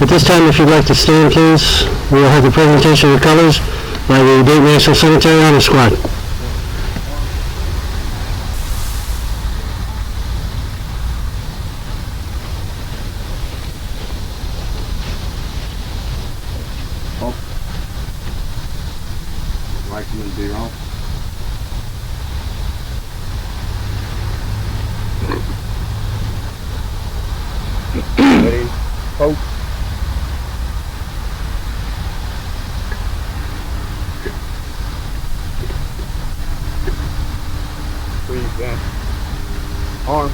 At this time, if you'd like to stand, please, we will have the presentation of colors by the Dayton National Cemetery Honor Squad. Like them to be wrong. Ready? Post. Breathe in. Arm.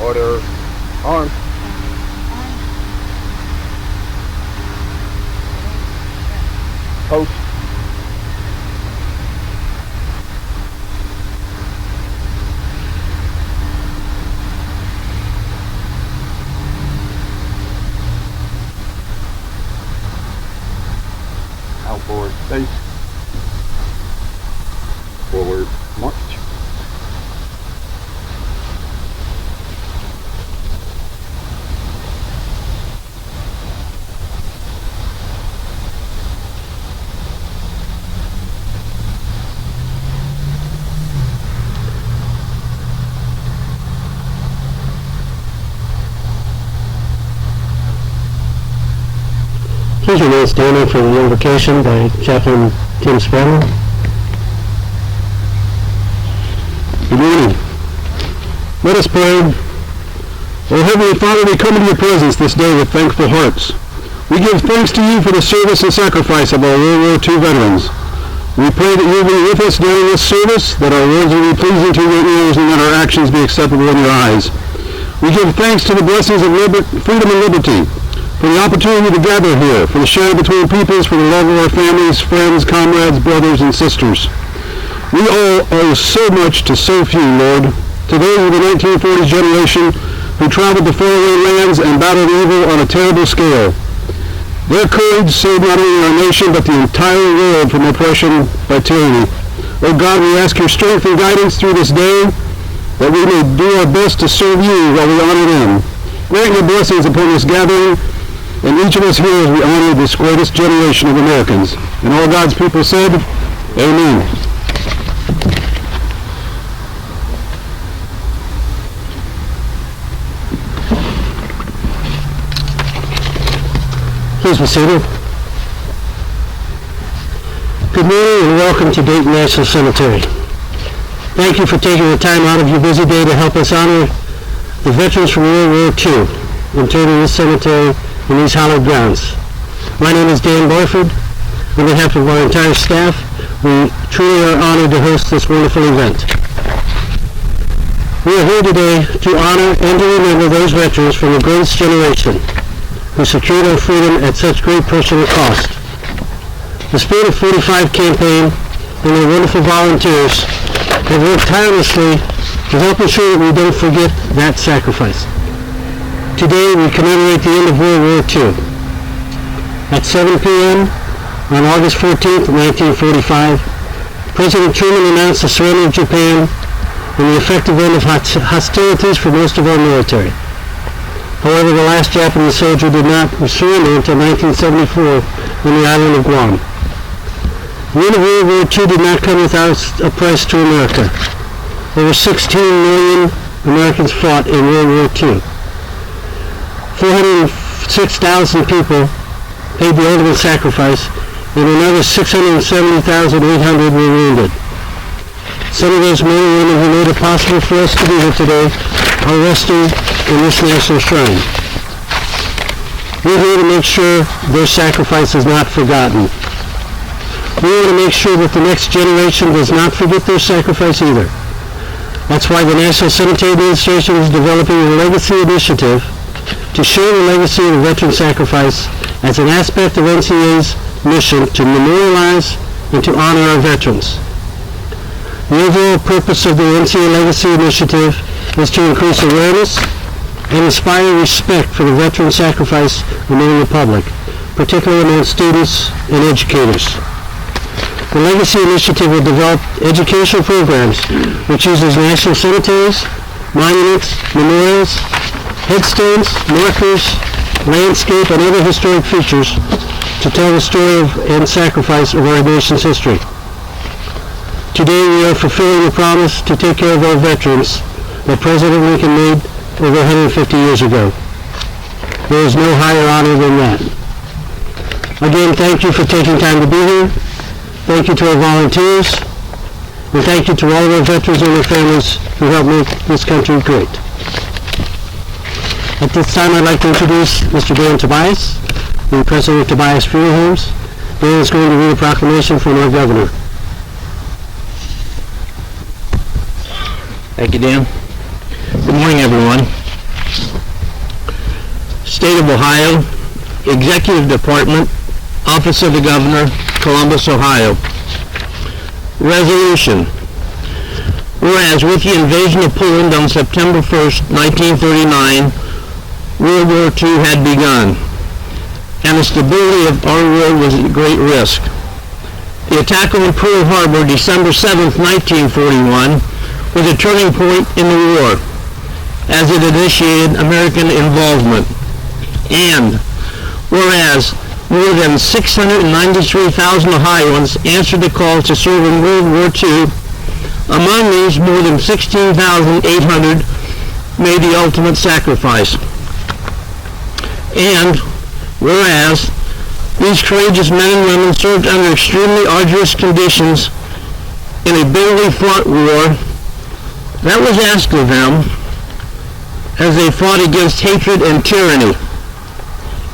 Order. Arm. Post. Outboard face. Forward march. Please remain standing for the invocation by Chaplain Tim Spanner. Good morning. Let us pray. O Heavenly Father, we come into your presence this day with thankful hearts. We give thanks to you for the service and sacrifice of our World War II veterans. We pray that you will be with us during this service, that our words will be pleasing to your ears, and that our actions be acceptable in your eyes. We give thanks to the blessings of freedom and liberty, for the opportunity to gather here, for the sharing between peoples, for the love of our families, friends, comrades, brothers, and sisters. We all owe so much to so few, Lord, to those of the 1940s generation who traveled to faraway lands and battled evil on a terrible scale. Their courage saved not only our nation, but the entire world from oppression by tyranny. Oh God, we ask your strength and guidance through this day, that we may do our best to serve you while we honor them. Grant your blessings upon this gathering, and each of us here as we honor this greatest generation of Americans. And all God's people said, Amen. Please be seated. Good morning and welcome to Dayton National Cemetery. Thank you for taking the time out of your busy day to help us honor the veterans from World War II, interred in this cemetery in these hallowed grounds. My name is Dan Barford. On behalf of our entire staff, we truly are honored to host this wonderful event. We are here today to honor and to remember those veterans from the greatest generation who secured our freedom at such great personal cost. The Spirit of 45 campaign and their wonderful volunteers have worked tirelessly to help ensure that we don't forget that sacrifice. Today we commemorate the end of World War II. At 7 p.m. on August 14th, 1945, President Truman announced the surrender of Japan and the effective end of hostilities for most of our military. However, the last Japanese soldier did not surrender until 1974 on the island of Guam. The end of World War II did not come without a price to America. Over 16 million Americans fought in World War II. 406,000 people paid the ultimate sacrifice, and another 670,800 were wounded. Some of those men and women who made it possible for us to be here today are resting in this national shrine. We're here to make sure their sacrifice is not forgotten. We want to make sure that the next generation does not forget their sacrifice either. That's why the National Cemetery Administration is developing a legacy initiative to share the legacy of the veteran sacrifice as an aspect of NCA's mission to memorialize and to honor our veterans. The overall purpose of the NCA Legacy Initiative is to increase awareness and inspire respect for the veteran sacrifice among the public, particularly among students and educators. The Legacy Initiative will develop educational programs which uses national cemeteries, monuments, memorials, headstones, markers, landscape, and other historic features to tell the story of and sacrifice of our nation's history. Today we are fulfilling the promise to take care of our veterans that President Lincoln made over 150 years ago. There is no higher honor than that. Again, thank you for taking time to be here. Thank you to our volunteers. And thank you to all of our veterans and their families who helped make this country great. At this time, I'd like to introduce Mr. Dan Tobias, the president of Tobias Funeral Homes. Dan is going to read a proclamation from our governor. Thank you, Dan. Good morning, everyone. State of Ohio, Executive Department, Office of the Governor, Columbus, Ohio. Resolution. Whereas with the invasion of Poland on September 1st, 1939, World War II had begun, and the stability of our world was at great risk. The attack on Pearl Harbor, December 7th, 1941, was a turning point in the war, as it initiated American involvement. And whereas more than 693,000 Ohioans answered the call to serve in World War II, among these more than 16,800 made the ultimate sacrifice. And whereas these courageous men and women served under extremely arduous conditions in a bitterly fought war that was asked of them as they fought against hatred and tyranny.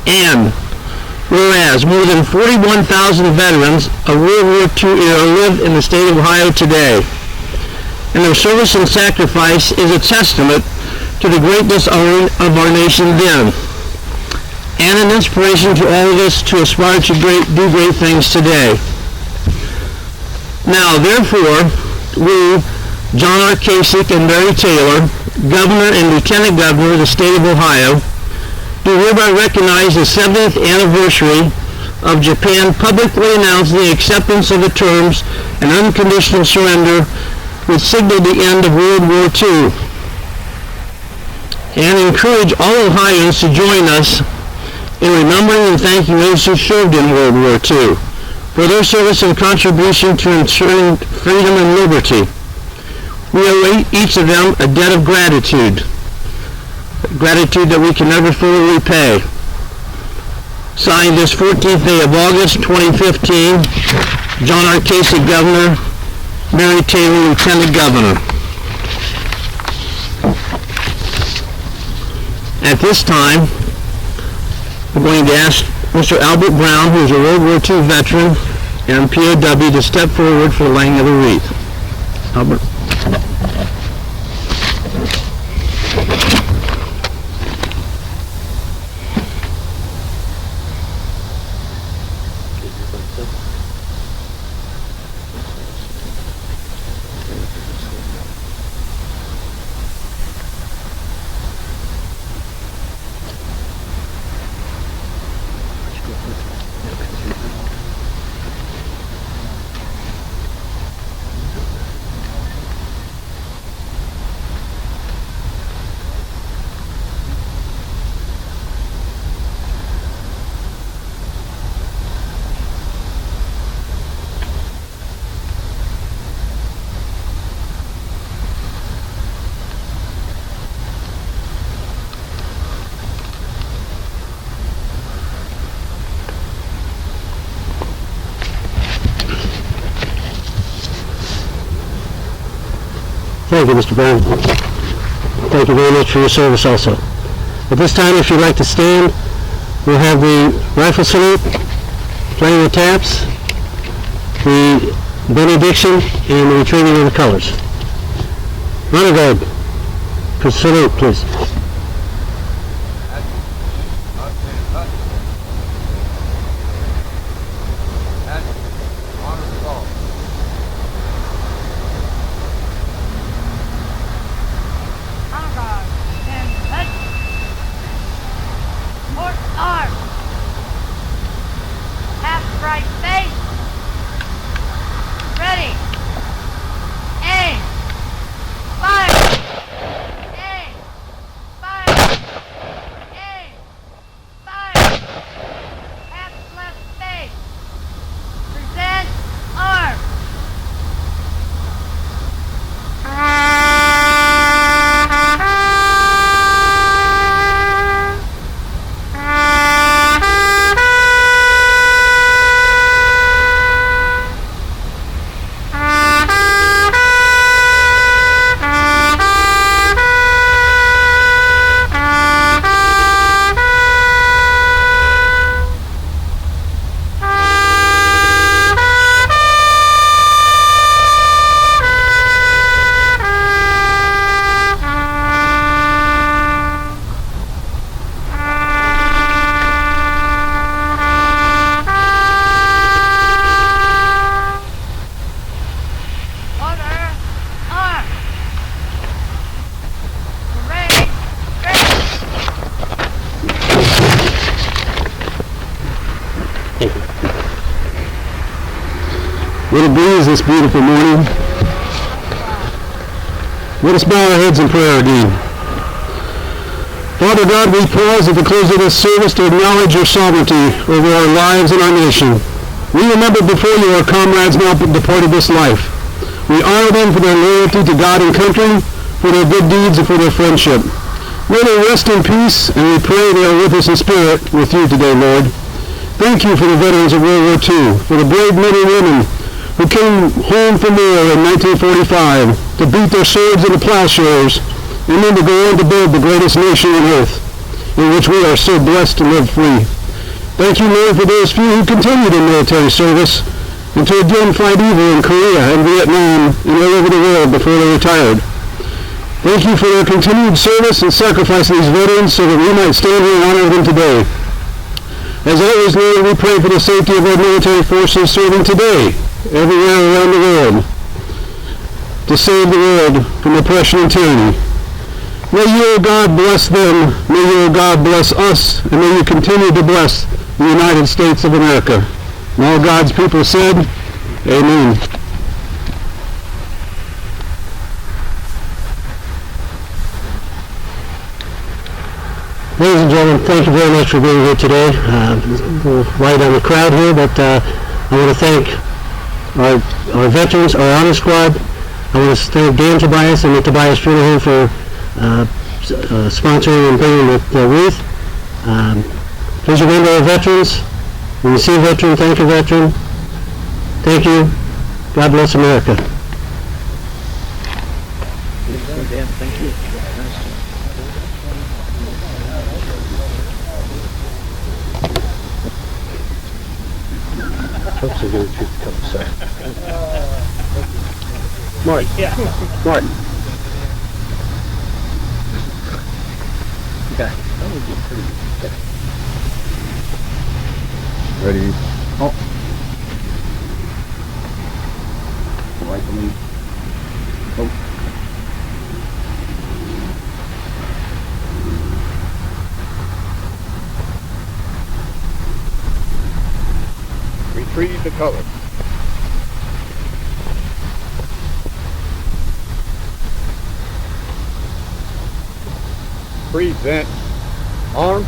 And whereas more than 41,000 veterans of World War II era live in the state of Ohio today, and their service and sacrifice is a testament to the greatness of our nation then, and an inspiration to all of us to aspire to do great things today. Now, therefore, we, John R. Kasich and Mary Taylor, Governor and Lieutenant Governor of the state of Ohio, do hereby recognize the 70th anniversary of Japan publicly announcing the acceptance of the terms and unconditional surrender which signaled the end of World War II, and encourage all Ohioans to join us in remembering and thanking those who served in World War II for their service and contribution to ensuring freedom and liberty. We owe each of them a debt of gratitude that we can never fully repay. Signed this 14th day of August, 2015, John R. Kasich, Governor, Mary Taylor, Lieutenant Governor. At this time, I'm going to ask Mr. Albert Brown, who is a World War II veteran and POW, to step forward for the laying of the wreath. Albert. Thank you, Mr. Brown. Thank you very much for your service also. At this time, if you'd like to stand, we'll have the rifle salute, playing the taps, the benediction, and the retrieving of the colors. Honor guard, salute, please. What a breeze this beautiful morning. Let us bow our heads in prayer again. Father God, we pause at the close of this service to acknowledge your sovereignty over our lives and our nation. We remember before you our comrades now departed this life. We honor them for their loyalty to God and country, for their good deeds, and for their friendship. May they rest in peace, and we pray they are with us in spirit with you today, Lord. Thank you for the veterans of World War II, for the brave men and women who came home from war in 1945 to beat their swords into plowshares and then to go on to build the greatest nation on earth, in which we are so blessed to live free. Thank you, Lord, for those few who continued in military service and to again fight evil in Korea and Vietnam and all over the world before they retired. Thank you for their continued service and sacrifice of these veterans so that we might stand here and honor them today. As always, Lord, we pray for the safety of our military forces serving today, everywhere around the world, to save the world from oppression and tyranny. May you, O God, bless them. May you, O God, bless us. And may you continue to bless the United States of America. And all God's people said, Amen. Ladies and gentlemen, thank you very much for being here today. We're right on the crowd here, but I want to thank our veterans, our honor squad. I want to thank Dan Tobias and the Tobias Funeral Home for sponsoring and bringing the wreath. Please remember our veterans. When you see a veteran, thank a veteran. Thank you. God bless America. Thank you. Folks are going to come aside. Mark. Yeah. Mark. Okay. That would be pretty good. Ready? Oh. Right for me. Oh. Retrieve the color. Present arm.